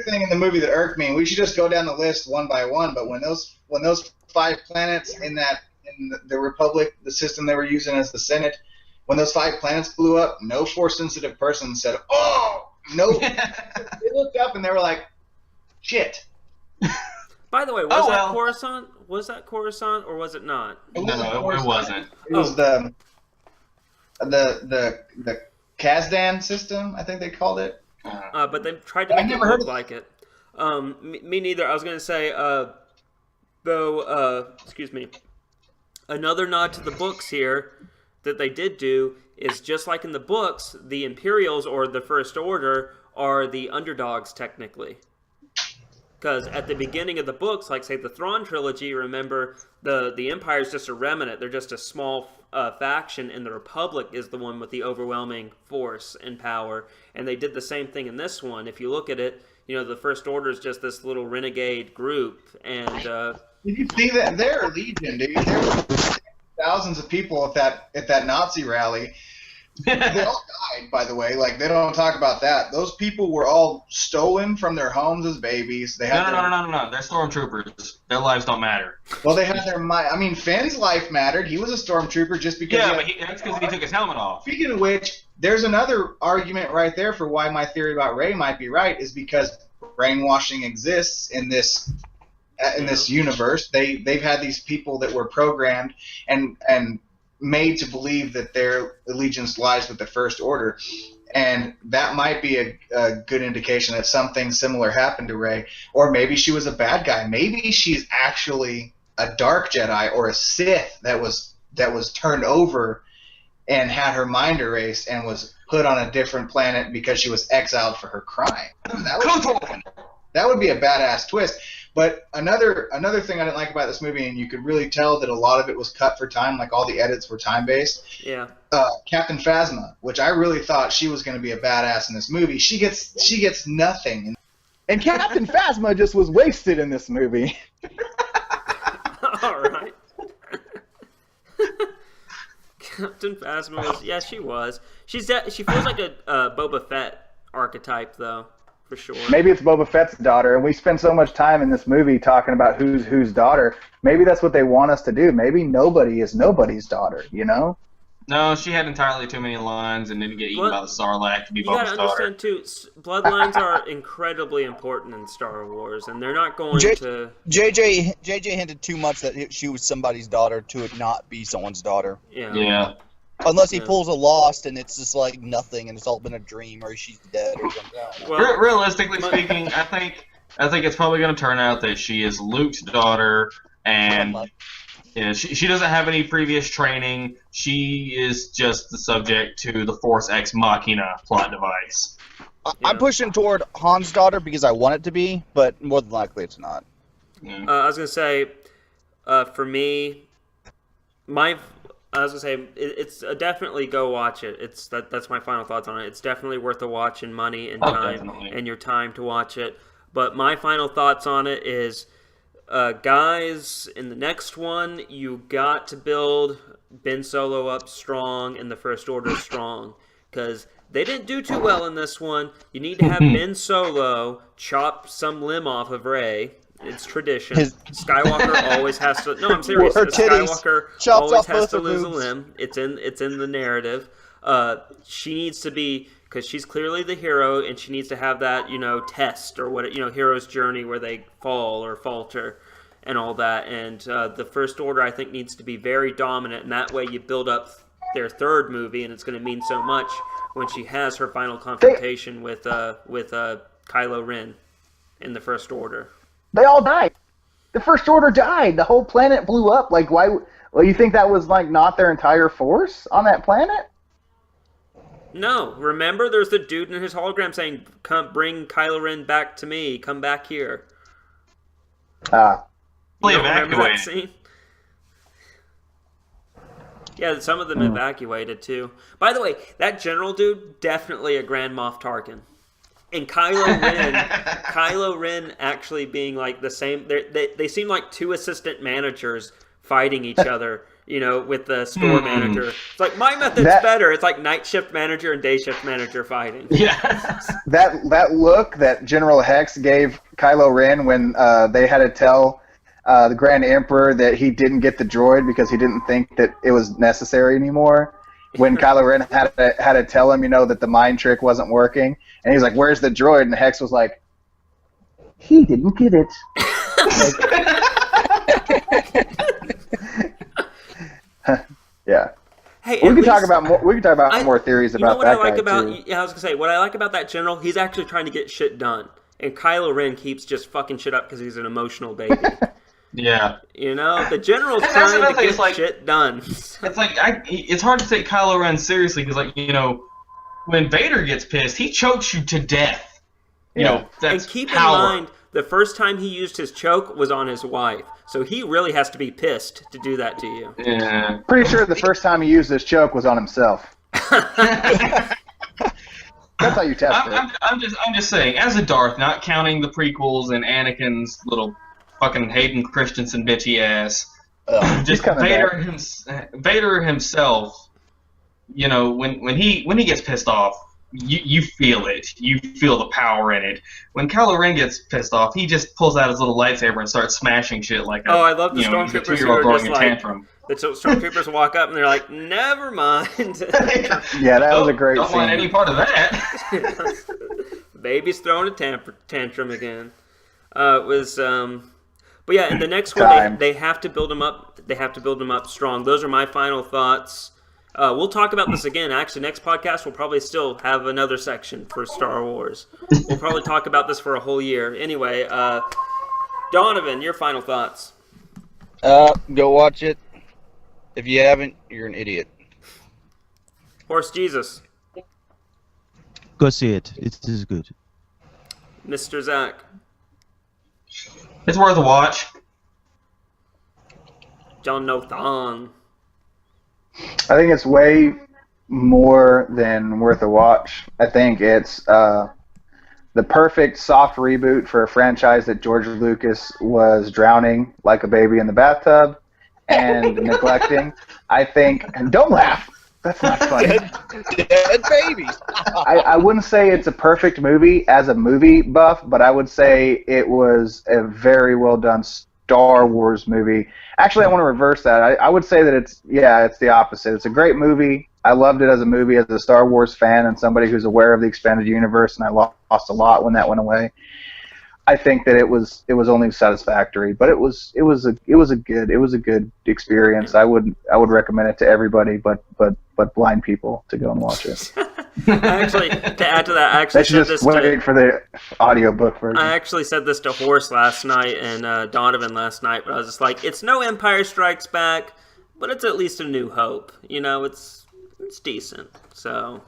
thing in the movie that irked me, and we should just go down the list one by one. But when those 5 planets in the Republic, the system they were using as the Senate, when those 5 planets blew up, no Force-sensitive person said, "Oh no!" They looked up and they were like, "Shit." By the way, was that Coruscant? Was that Coruscant or was it not? No, it wasn't. It was the Kazdan system, I think they called it. But they tried to make it look like it. Me neither. I was going to say, excuse me, another nod to the books here that they did do is just like in the books, the Imperials or the First Order are the underdogs technically. Because at the beginning of the books, like say the Thrawn trilogy, remember the Empire is just a remnant. They're just a small faction, and the Republic is the one with the overwhelming force and power. And they did the same thing in this one. If you look at it, the First Order is just this little renegade group. And did you see that? They're a legion, dude. There were thousands of people at that Nazi rally. They all died, by the way. Like, they don't talk about that. Those people were all stolen from their homes as babies. They had No. They're stormtroopers. Their lives don't matter. Well, they had Finn's life mattered. He was a stormtrooper just because. Yeah, but that's because he took his helmet off. Speaking of which, there's another argument right there for why my theory about Rey might be right, is because brainwashing exists in this universe. They've had these people that were programmed and made to believe that their allegiance lies with the First Order, and that might be a good indication that something similar happened to Rey. Or maybe she was a bad guy. Maybe she's actually a dark Jedi or a Sith that was turned over and had her mind erased and was put on a different planet because she was exiled for her crime. That would be a badass twist. But another thing I didn't like about this movie, and you could really tell that a lot of it was cut for time, like all the edits were time-based. Yeah. Captain Phasma, which I really thought she was going to be a badass in this movie. She gets nothing. And Captain Phasma just was wasted in this movie. All right. Captain Phasma was, yeah, she was. She feels like a Boba Fett archetype, though. For sure. Maybe it's Boba Fett's daughter, and we spend so much time in this movie talking about whose daughter. Maybe that's what they want us to do. Maybe nobody is nobody's daughter, No, she had entirely too many lines and didn't get eaten by the Sarlacc to be Boba's daughter. You gotta understand, too, bloodlines are incredibly important in Star Wars, and they're not going to... JJ hinted too much that she was somebody's daughter to it not be someone's daughter. Yeah. Unless he pulls a Lost and it's just like nothing and it's all been a dream or she's dead or something. Well, realistically speaking, I think it's probably going to turn out that she is Luke's daughter, and she doesn't have any previous training. She is just the subject to the Force Ex Machina plot device. I'm pushing toward Han's daughter because I want it to be, but more than likely it's not. I was going to say, for me, it's definitely go watch it. That's my final thoughts on it. It's definitely worth a watch and money and time and your time to watch it. But my final thoughts on it is, guys, in the next one, you got to build Ben Solo up strong and the First Order strong, because they didn't do too well in this one. You need to have Ben Solo chop some limb off of Rey. It's tradition. Skywalker always has to. No, I'm serious. Skywalker always has to lose a limb. It's in the narrative. She needs to be, because she's clearly the hero, and she needs to have that test or what hero's journey where they fall or falter and all that. And the First Order, I think, needs to be very dominant, and that way you build up their third movie, and it's going to mean so much when she has her final confrontation with Kylo Ren in the First Order. They all died. The First Order died. The whole planet blew up. Like, why? Well, you think that was like not their entire force on that planet? No. Remember, there's the dude in his hologram saying, "Come, bring Kylo Ren back to me. Come back here." Remember that scene? Yeah, some of them evacuated too. By the way, that general dude, definitely a Grand Moff Tarkin. And Kylo Ren actually being like the same. They seem like two assistant managers fighting each other with the store manager. It's like, my method's better. It's like night shift manager and day shift manager fighting. Yeah. That look that General Hex gave Kylo Ren when they had to tell the Grand Emperor that he didn't get the droid because he didn't think that it was necessary anymore. When Kylo Ren had to tell him, that the mind trick wasn't working, and he's like, "Where's the droid?" And Hex was like, "He didn't get it." Yeah. Hey, we can talk about more. We can talk about more theories about that guy too. Yeah, I was gonna say what I like about that general. He's actually trying to get shit done, and Kylo Ren keeps just fucking shit up because he's an emotional baby. Yeah. The general's trying to get shit done. It's like it's hard to take Kylo Ren seriously because, when Vader gets pissed, he chokes you to death. That's and keep power. in mind, the first time he used his choke was on his wife, so he really has to be pissed to do that to you. Yeah. Pretty sure the first time he used his choke was on himself. That's how you test it. I'm just saying, as a Darth, not counting the prequels and Anakin's little fucking Hayden Christensen bitchy ass. Just Vader himself. When he gets pissed off, you feel it. You feel the power in it. When Kylo Ren gets pissed off, he just pulls out his little lightsaber and starts smashing shit like I love the stormtroopers who are just like tantrum. The stormtroopers walk up and they're like, "Never mind." Yeah, that was a great scene. Don't want any part of that. Baby's throwing a tantrum again. But yeah, in the next one, they have to build him up. They have to build him up strong. Those are my final thoughts. We'll talk about this again. Actually, next podcast we'll probably still have another section for Star Wars. We'll probably talk about this for a whole year. Anyway, Donovan, your final thoughts. Go watch it. If you haven't, you're an idiot. Horse Jesus. Go see it. It is good. Mr. Zach. It's worth a watch. John Nathan. I think it's way more than worth a watch. I think it's the perfect soft reboot for a franchise that George Lucas was drowning like a baby in the bathtub and neglecting. I think, and don't laugh. That's not funny. Dead babies. I wouldn't say it's a perfect movie as a movie buff, but I would say it was a very well done Star Wars movie. Actually, I want to reverse that. I would say that it's the opposite. It's a great movie. I loved it as a movie, as a Star Wars fan and somebody who's aware of the expanded universe, and I lost a lot when that went away. I think that it was only satisfactory, but it was a good experience. I would recommend it to everybody, but blind people to go and watch it. Actually, to add to that, I actually said this for the audiobook version. I actually said this to Horse last night and Donovan last night, but I was just like, it's no Empire Strikes Back, but it's at least A New Hope. It's decent. So